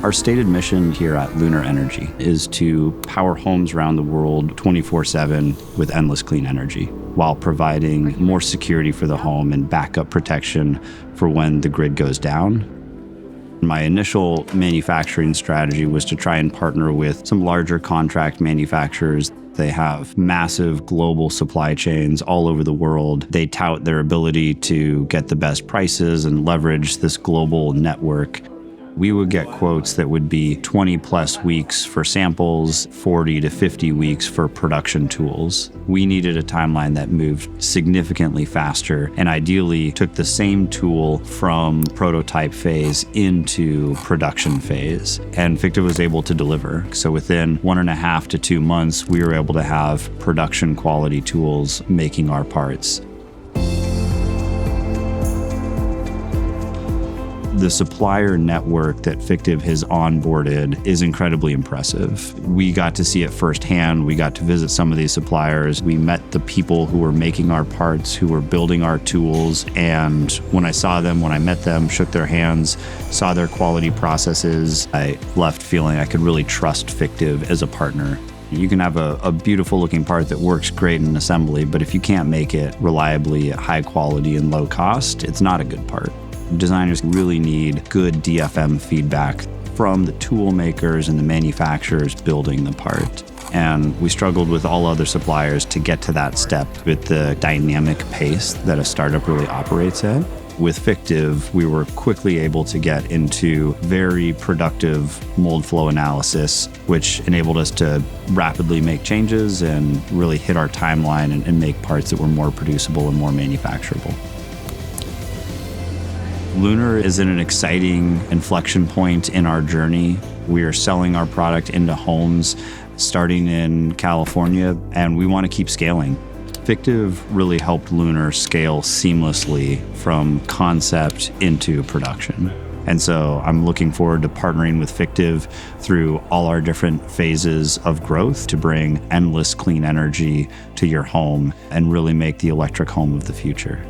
Our stated mission here at Lunar Energy is to power homes around the world 24/7 with endless clean energy, while providing more security for the home and backup protection for when the grid goes down. My initial manufacturing strategy was to try and partner with some larger contract manufacturers. They have massive global supply chains all over the world. They tout their ability to get the best prices and leverage this global network. We would get quotes that would be 20 plus weeks for samples, 40 to 50 weeks for production tools. We needed a timeline that moved significantly faster and ideally took the same tool from prototype phase into production phase. And Fictiv was able to deliver. So within 1.5 to 2 months, we were able to have production quality tools making our parts. The supplier network that Fictiv has onboarded is incredibly impressive. We got to see it firsthand. We got to visit some of these suppliers. We met the people who were making our parts, who were building our tools. And when I saw them, when I met them, shook their hands, saw their quality processes, I left feeling I could really trust Fictiv as a partner. You can have a beautiful looking part that works great in assembly, but if you can't make it reliably at high quality and low cost, it's not a good part. Designers really need good DFM feedback from the tool makers and the manufacturers building the part. And we struggled with all other suppliers to get to that step with the dynamic pace that a startup really operates at. With Fictiv, we were quickly able to get into very productive mold flow analysis, which enabled us to rapidly make changes and really hit our timeline and make parts that were more producible and more manufacturable. Lunar is at an exciting inflection point in our journey. We are selling our product into homes starting in California, and we want to keep scaling. Fictiv really helped Lunar scale seamlessly from concept into production. And so I'm looking forward to partnering with Fictiv through all our different phases of growth to bring endless clean energy to your home and really make the electric home of the future.